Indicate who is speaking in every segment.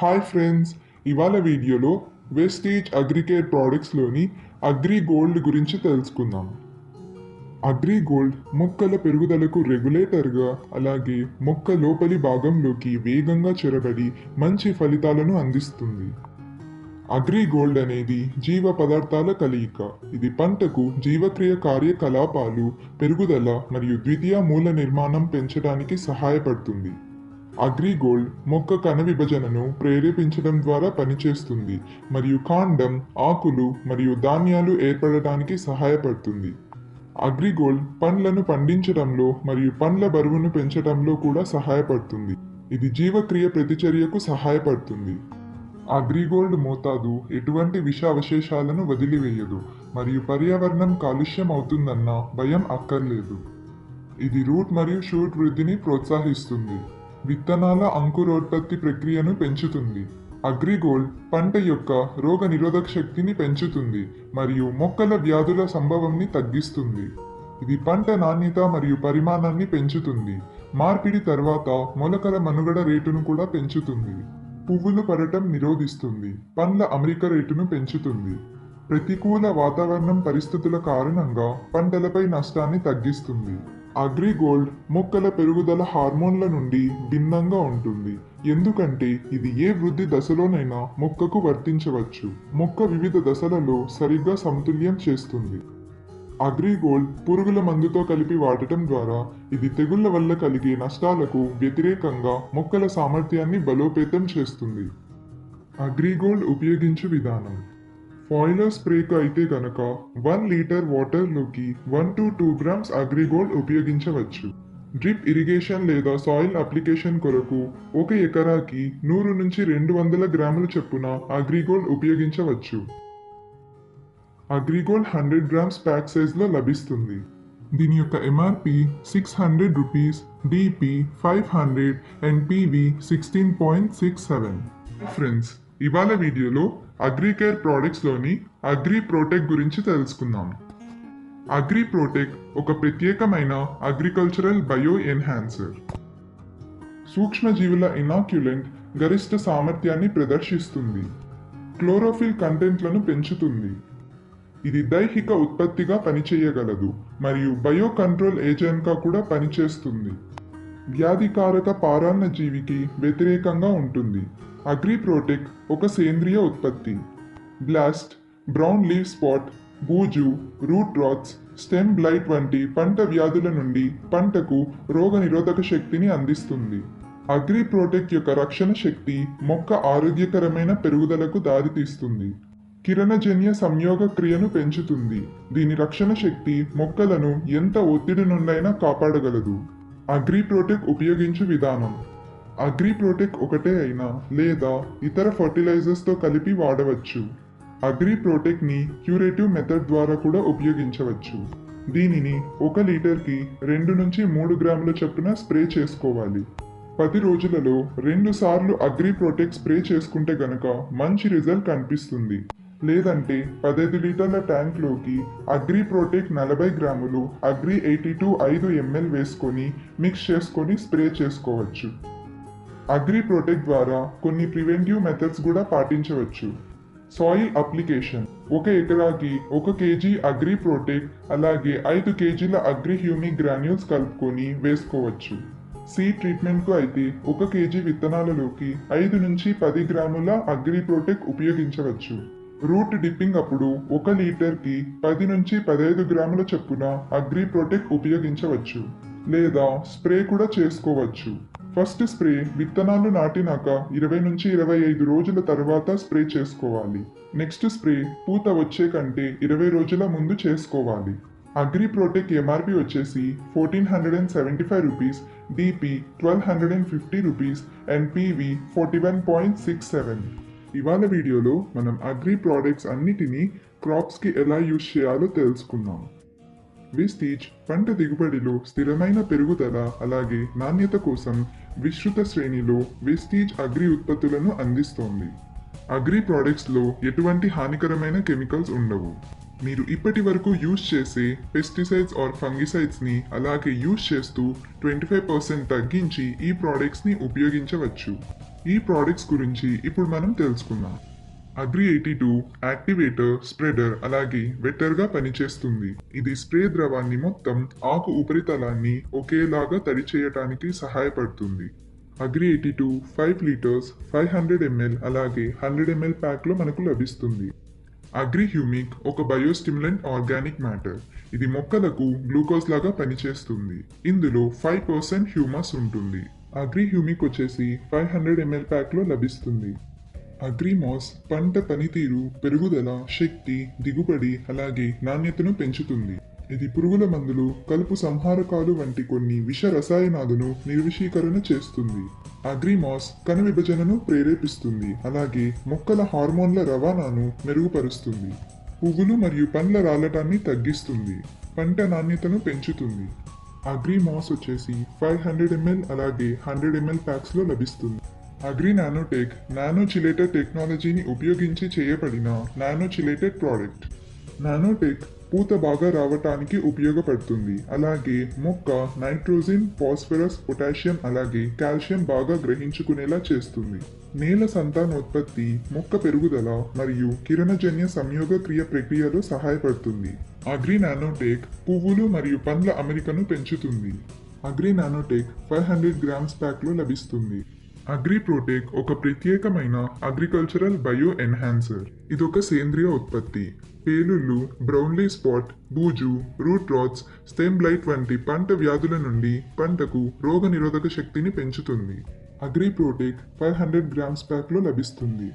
Speaker 1: Hi friends, ఇవాళ వీడియోలో Vestige Agricare ప్రోడక్ట్స్లోని agri gold గురించి తెలుసుకుందాం. అగ్రి గోల్డ్ మొక్కల పెరుగుదలకు రెగ్యులేటర్గా, అలాగే మొక్క లోపలి భాగంలోకి వేగంగా చొరబడి మంచి ఫలితాలను అందిస్తుంది. అగ్రి గోల్డ్ అనేది జీవ పదార్థాల కలయిక. ఇది పంటకు జీవక్రియ కార్యకలాపాలు, పెరుగుదల మరియు ద్వితీయ మూల నిర్మాణం పెంచడానికి సహాయపడుతుంది. అగ్రి గోల్డ్ మొక్క కణ విభజనను ప్రేరేపించడం ద్వారా పనిచేస్తుంది మరియు కాండం, ఆకులు మరియు ధాన్యాలు ఏర్పడటానికి సహాయపడుతుంది. అగ్రి గోల్డ్ పండ్లను పండించడంలో మరియు పండ్ల బరువును పెంచడంలో కూడా సహాయపడుతుంది. ఇది జీవక్రియ ప్రతిచర్యకు సహాయపడుతుంది. అగ్రిగోల్డ్ మోతాదు ఎటువంటి విష అవశేషాలను వదిలివేయదు మరియు పర్యావరణం కాలుష్యం అవుతుందన్న భయం అక్కర్లేదు. ఇది రూట్ మరియు షూట్ వృద్ధిని ప్రోత్సహిస్తుంది. విత్తనాల అంకురోత్పత్తి ప్రక్రియను పెంచుతుంది. అగ్రిగోల్డ్ పంట యొక్క రోగ నిరోధక శక్తిని పెంచుతుంది మరియు మొక్కల వ్యాధుల సంభవంని తగ్గిస్తుంది. ఇది పంట నాణ్యత మరియు పరిమాణాన్ని పెంచుతుంది. మార్పిడి తర్వాత మొలకల మనుగడ రేటును కూడా పెంచుతుంది. పువ్వులు పడటం నిరోధిస్తుంది. పండ్ల అమరిక రేటును పెంచుతుంది. ప్రతికూల వాతావరణం పరిస్థితుల కారణంగా పంటలపై నష్టాన్ని తగ్గిస్తుంది. అగ్రిగోల్డ్ మొక్కల పెరుగుదల హార్మోన్ల నుండి భిన్నంగా ఉంటుంది, ఎందుకంటే ఇది ఏ వృద్ధి దశలోనైనా మొక్కకు వర్తించవచ్చు. మొక్క వివిధ దశలలో సరిగ్గా సమతుల్యం చేస్తుంది. అగ్రిగోల్డ్ పురుగుల మందుతో కలిపి వాడటం ద్వారా ఇది తెగుళ్ల వల్ల కలిగే నష్టాలకు వ్యతిరేకంగా మొక్కల సామర్థ్యాన్ని బలోపేతం చేస్తుంది. అగ్రిగోల్డ్ ఉపయోగించు విధానం: ఫాయిలర్ స్ప్రేకు అయితే గనక 1 లీటర్ వాటర్లోకి 1 to 2 గ్రామ్స్ అగ్రిగోల్డ్ ఉపయోగించవచ్చు. డ్రిప్ ఇరిగేషన్ లేదా సాయిల్ అప్లికేషన్ కొరకు 1 ఎకరాకి 100 నుంచి 200 గ్రాముల చొప్పున అగ్రిగోల్డ్ ఉపయోగించవచ్చు. అగ్రిగోల్డ్ 100 గ్రామ్స్ ప్యాక్ సైజ్లో లభిస్తుంది. దీని యొక్క MRP ₹600, DP 500 and PV 16.67. Friends, ఇవాళ వీడియోలో అగ్రికేర్ ప్రోడక్ట్స్లోని అగ్రి ప్రోటెక్ గురించి తెలుసుకుందాం. అగ్రి ప్రోటెక్ ఒక ప్రత్యేకమైన అగ్రికల్చరల్ బయో ఎన్హాన్సర్. సూక్ష్మజీవుల ఇనాక్యులెంట్ గరిష్ట సామర్థ్యాన్ని ప్రదర్శిస్తుంది. క్లోరోఫిల్ కంటెంట్లను పెంచుతుంది. ఇది దైహిక ఉత్పత్తిగా పనిచేయగలదు మరియు బయో కంట్రోల్ ఏజెంట్గా కూడా పనిచేస్తుంది. వ్యాధికారక పారాన్న జీవికి వ్యతిరేకంగా ఉంటుంది. అగ్రి ప్రోటెక్ ఒక సేంద్రియ ఉత్పత్తి. బ్లాస్ట్, బ్రౌన్ లీవ్ స్పాట్, బూజు, రూట్ రాట్స్, స్టెమ్ బ్లైట్ వంటి పంట వ్యాధుల నుండి పంటకు రోగ నిరోధక శక్తిని అందిస్తుంది. అగ్రి ప్రోటెక్ యొక్క రక్షణ శక్తి మొక్క ఆరోగ్యకరమైన పెరుగుదలకు దారితీస్తుంది. కిరణజన్య సంయోగ క్రియను పెంచుతుంది. దీని రక్షణ శక్తి మొక్కలను ఎంత ఒత్తిడి నుండైనా కాపాడగలదు. అగ్రి ప్రోటెక్ ఉపయోగించు విధానం: అగ్రి ప్రోటెక్ ఒకటే అయినా లేదా ఇతర ఫర్టిలైజర్స్తో కలిపి వాడవచ్చు. అగ్రి ప్రోటెక్ని క్యూరేటివ్ మెథడ్ ద్వారా కూడా ఉపయోగించవచ్చు. దీనిని 1 లీటర్కి 2 నుంచి 3 గ్రాముల చొప్పున స్ప్రే చేసుకోవాలి. 10 రోజులలో 2 సార్లు అగ్రి ప్రోటెక్ స్ప్రే చేసుకుంటే గనక మంచి రిజల్ట్ కనిపిస్తుంది. లేదంటే 15 లీటర్ల ట్యాంక్లోకి అగ్రి ప్రోటెక్ 40 గ్రాములు, అగ్రి 82 5 ml వేసుకొని మిక్స్ చేసుకొని స్ప్రే చేసుకోవచ్చు. అగ్రి ప్రోటెక్ ద్వారా కొన్ని ప్రివెంటివ్ మెథడ్స్ కూడా పాటించవచ్చు. సాయిల్ అప్లికేషన్: 1 ఎకరాకి 1 kg అగ్రి ప్రోటెక్ అలాగే 5 kgల అగ్రి హ్యూమిక్ గ్రాన్యూల్స్ కలుపుకొని వేసుకోవచ్చు. సీడ్ ట్రీట్మెంట్కు అయితే 1 kg విత్తనాలలోకి 5 నుంచి 10 గ్రాముల అగ్రి ప్రోటెక్ ఉపయోగించవచ్చు. రూట్ డిప్పింగ్ అప్పుడు 1 లీటర్కి 10 నుంచి 15 గ్రాముల చొప్పున అగ్రి ప్రోటెక్ ఉపయోగించవచ్చు లేదా స్ప్రే కూడా చేసుకోవచ్చు. ఫస్ట్ స్ప్రే విత్తనాలు నాటినాక 20 నుంచి 25 రోజుల తర్వాత స్ప్రే చేసుకోవాలి. నెక్స్ట్ స్ప్రే పూత వచ్చే కంటే 20 రోజుల ముందు చేసుకోవాలి. అగ్రి ప్రోటెక్ ఎంఆర్పి వచ్చేసి ₹1475, డిపి ₹1250 అండ్ పివి 41.67. ఇవాళ వీడియోలో మనం అగ్రి ప్రోడక్ట్స్ అన్నిటినీ క్రాప్స్కి ఎలా యూజ్ చేయాలో తెలుసుకుందాం. వెస్టీజ్ పంట దిగుబడిలో స్థిరమైన పెరుగుదల అలాగే నాణ్యత కోసం విస్తృత శ్రేణిలో వెస్టీజ్ అగ్రి ఉత్పత్తులను అందిస్తోంది. అగ్రి ప్రోడక్ట్స్లో ఎటువంటి హానికరమైన కెమికల్స్ ఉండవు. మీరు ఇప్పటి వరకు యూజ్ చేసే పెస్టిసైడ్స్ ఆర్ ఫంగిసైడ్స్ని అలాగే యూజ్ చేస్తూ 25% తగ్గించి ఈ ప్రోడక్ట్స్ని ఉపయోగించవచ్చు. ఈ ప్రోడక్ట్స్ గురించి ఇప్పుడు మనం తెలుసుకుందాం. అగ్రి 82 యాక్టివేటర్, స్ప్రెడర్ అలాగే వెట్టర్గా పనిచేస్తుంది. ఇది స్ప్రే ద్రవాన్ని మొత్తం ఆకు ఉపరితలాన్ని ఒకేలాగా తడి చేయటానికి సహాయపడుతుంది. అగ్రి 82 5 లీటర్స్ 500 ml అలాగే 100 ml ప్యాక్లో మనకు లభిస్తుంది. అగ్రి హ్యూమిక్ ఒక బయోస్టిమ్యులెంట్ ఆర్గానిక్ మ్యాటర్. ఇది మొక్కలకు గ్లూకోజ్ లాగా పనిచేస్తుంది. ఇందులో 5% హ్యూమస్ ఉంటుంది. అగ్రి హ్యూమిక్ వచ్చేసి 500 ml ప్యాక్లో లభిస్తుంది. అగ్రిమాస్ పంట పనితీరు, పెరుగుదల, శక్తి, దిగుబడి అలాగే నాణ్యతను పెంచుతుంది. ఇది పురుగుల మందులు, కలుపు సంహారకాలు వంటి కొన్ని విష రసాయనాలను నిర్విషీకరణ చేస్తుంది. అగ్రిమాస్ కణ విభజనను ప్రేరేపిస్తుంది అలాగే మొక్కల హార్మోన్ల రవాణాను మెరుగుపరుస్తుంది. పువ్వులు మరియు పండ్ల రాలటాన్ని తగ్గిస్తుంది. పంట నాణ్యతను పెంచుతుంది. అగ్రిమాస్ వచ్చేసి 500 ml అలాగే 100 ml ప్యాక్స్లో లభిస్తుంది. అగ్రి నానోటెక్ నానోచిలేటెడ్ టెక్నాలజీని ఉపయోగించి చేయబడిన నానోచిలేటెడ్ ప్రోడక్ట్. నానోటెక్ పూత బాగా రావటానికి ఉపయోగపడుతుంది. అలాగే మొక్క నైట్రోజన్, ఫాస్ఫరస్, పొటాషియం అలాగే కాల్షియం బాగా గ్రహించుకునేలా చేస్తుంది. నేల సంతానోత్పత్తి, మొక్క పెరుగుదల మరియు కిరణజన్య సంయోగ క్రియ ప్రక్రియలో సహాయపడుతుంది. అగ్రి నానోటెక్ పువ్వులు మరియు పండ్ల అమరికను పెంచుతుంది. అగ్రి నానోటెక్ 500 గ్రామ్స్ ప్యాక్లో లభిస్తుంది. అగ్రి ప్రోటెక్ ఒక ప్రత్యేకమైన అగ్రికల్చరల్ బయో ఎన్హాన్సర్. ఇదొక సేంద్రియ ఉత్పత్తి. పేలుళ్ళు, బ్రౌన్లీ స్పాట్, బూజు, రూట్ రాట్స్, స్టెమ్ బ్లైట్ వంటి పంట వ్యాధుల నుండి పంటకు రోగ నిరోధక శక్తిని పెంచుతుంది. అగ్రి ప్రోటెక్ 500 గ్రామ్స్ ప్యాక్లో లభిస్తుంది.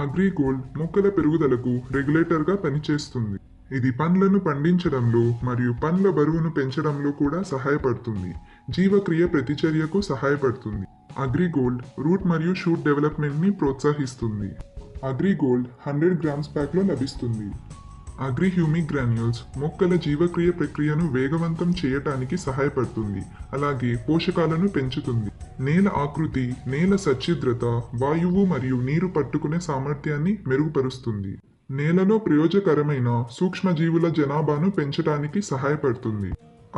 Speaker 1: అగ్రి గోల్డ్ మొక్కల పెరుగుదలకు రెగ్యులేటర్గా పనిచేస్తుంది. ఇది పండ్లను పండించడంలో మరియు పండ్ల బరువును పెంచడంలో కూడా సహాయపడుతుంది. జీవక్రియ ప్రతిచర్యకు సహాయపడుతుంది. అగ్రి గోల్డ్ రూట్ మరియు షూట్ డెవలప్మెంట్ని ప్రోత్సహిస్తుంది. అగ్రి గోల్డ్ 100 గ్రామ్స్ ప్యాక్లో లభిస్తుంది. అగ్రి హ్యూమిక్ గ్రాన్యూల్స్ మొక్కల జీవక్రియ ప్రక్రియను వేగవంతం చేయటానికి సహాయపడుతుంది. అలాగే పోషకాలను పెంచుతుంది. నేల ఆకృతి, నేల సచ్ఛిద్రత, వాయువు మరియు నీరు పట్టుకునే సామర్థ్యాన్ని మెరుగుపరుస్తుంది. నేలలో ప్రయోజకరమైన సూక్ష్మజీవుల జనాభాను పెంచడానికి సహాయపడుతుంది.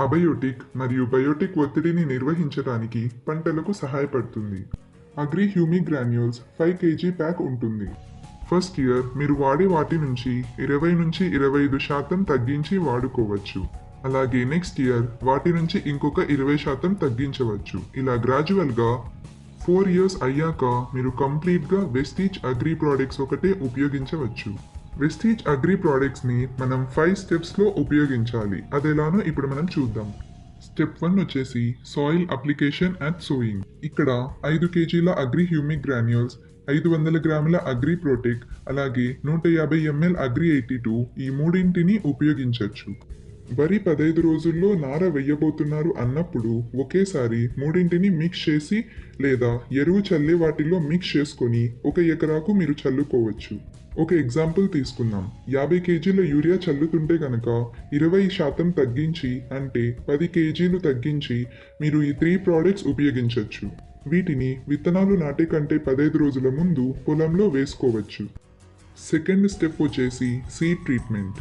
Speaker 1: అబయోటిక్ మరియు బయోటిక్ ఒత్తిడిని నిర్వహించడానికి పంటలకు సహాయపడుతుంది. Agri humic granules 5 kg pack ఉంటుంది. ఫస్ట్ ఇయర్ మీరు వాడే వాటి నుంచి 20 నుంచి 25% తగ్గించి వాడుకోవచ్చు. అలాగే నెక్స్ట్ ఇయర్ వాటి నుంచి ఇంకొక 20% తగ్గించవచ్చు. ఇలా గ్రాడ్యువల్గా 4 years అయ్యాక మీరు కంప్లీట్గా వెస్టీజ్ అగ్రి ప్రోడక్ట్స్ ఒకటే ఉపయోగించవచ్చు. వెస్టీజ్ అగ్రి ప్రోడక్ట్స్ని మనం 5 స్టెప్స్లో ఉపయోగించాలి. అదెలానో ఇప్పుడు మనం చూద్దాం. స్టెప్ 1 వచ్చేసి సాయిల్ అప్లికేషన్ అండ్ సోయింగ్. ఇక్కడ 5 kgల అగ్రి హ్యూమిక్ గ్రాన్యూల్స్, 500 గ్రాముల అగ్రి ప్రోటెక్ అలాగే 150 ml అగ్రి 82 ఈ మూడింటిని ఉపయోగించవచ్చు. వరి 15 రోజుల్లో నార వెయ్యబోతున్నారు అన్నప్పుడు ఒకేసారి మూడింటిని మిక్స్ చేసి లేదా ఎరువు చల్లే వాటిలో మిక్స్ చేసుకొని 1 ఎకరాకు మీరు చల్లుకోవచ్చు. ఒక ఎగ్జాంపుల్ తీసుకుందాం. 50 kgల యూరియా చల్లుతుంటే గనక 20% తగ్గించి అంటే 10 kgలు తగ్గించి మీరు ఈ 3 ప్రోడక్ట్స్ ఉపయోగించవచ్చు. వీటిని విత్తనాలు నాటే కంటే 15 రోజుల ముందు పొలంలో వేసుకోవచ్చు. సెకండ్ స్టెప్ వచ్చేసి సీడ్ ట్రీట్మెంట్.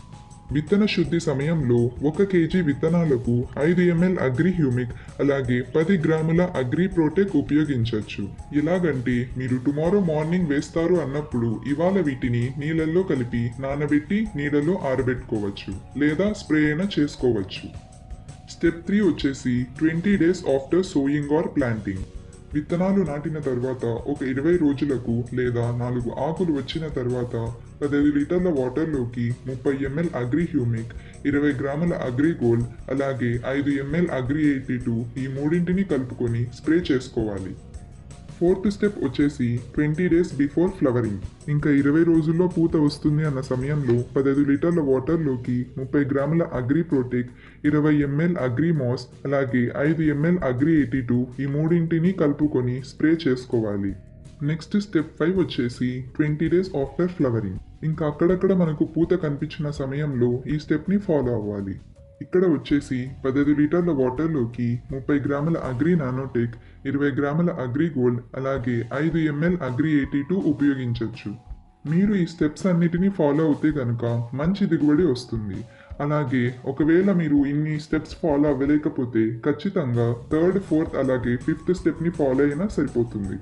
Speaker 1: విత్తన శుద్ధి సమయంలో 1 kg విత్తనాలకు 5 ml అగ్రి హ్యూమిక్ అలాగే 10 గ్రాముల అగ్రి ప్రోటెక్ ఉపయోగించవచ్చు. ఎలాగంటే మీరు టుమారో మార్నింగ్ వేస్తారు అన్నప్పుడు ఇవాళ వీటిని నీళ్ళల్లో కలిపి నానబెట్టి నీడలో ఆరబెట్టుకోవచ్చు లేదా స్ప్రే అయినా చేసుకోవచ్చు. స్టెప్ 3 వచ్చేసి 20 days after sowing or planting. విత్తనాలు నాటిన తర్వాత ఒక 20 రోజులకు లేదా 4 ఆకులు వచ్చిన తర్వాత 15 లీటర్ల వాటర్లోకి 30 ml అగ్రి హ్యూమిక్, 20 గ్రాముల అగ్రి గోల్డ్ అలాగే 5 ml అగ్రి 82 ఈ మూడింటిని కలుపుకొని స్ప్రే చేసుకోవాలి. ఫోర్త్ స్టెప్ వచ్చేసి 20 days బిఫోర్ ఫ్లవరింగ్. ఇంకా 20 రోజుల్లో పూత వస్తుంది అన్న సమయంలో 15 లీటర్ల వాటర్లోకి 30 గ్రాముల అగ్రి ప్రోటెక్, 20 ml అగ్రి మాస్ అలాగే 5 ml అగ్రి 82 ఈ మూడింటిని కలుపుకొని స్ప్రే చేసుకోవాలి. నెక్స్ట్ స్టెప్ 5 వచ్చేసి 20 days ఆఫ్టర్ ఫ్లవరింగ్. ఇంకా అక్కడక్కడ మనకు పూత కనిపించిన సమయంలో ఈ స్టెప్ని ఫాలో అవ్వాలి. ఇక్కడ వచ్చేసి 15 లీటర్ల వాటర్లోకి 30 గ్రాముల అగ్రి నానోటెక్, 20 గ్రాముల అగ్రి గోల్డ్ అలాగే 5 ml అగ్రి 82 ఉపయోగించవచ్చు. మీరు ఈ స్టెప్స్ అన్నిటినీ ఫాలో అవుతే కనుక మంచి దిగుబడి వస్తుంది. అలాగే ఒకవేళ మీరు ఇన్ని స్టెప్స్ ఫాలో అవ్వలేకపోతే ఖచ్చితంగా 3rd, 4th అలాగే 5th స్టెప్ని ఫాలో అయినా సరిపోతుంది.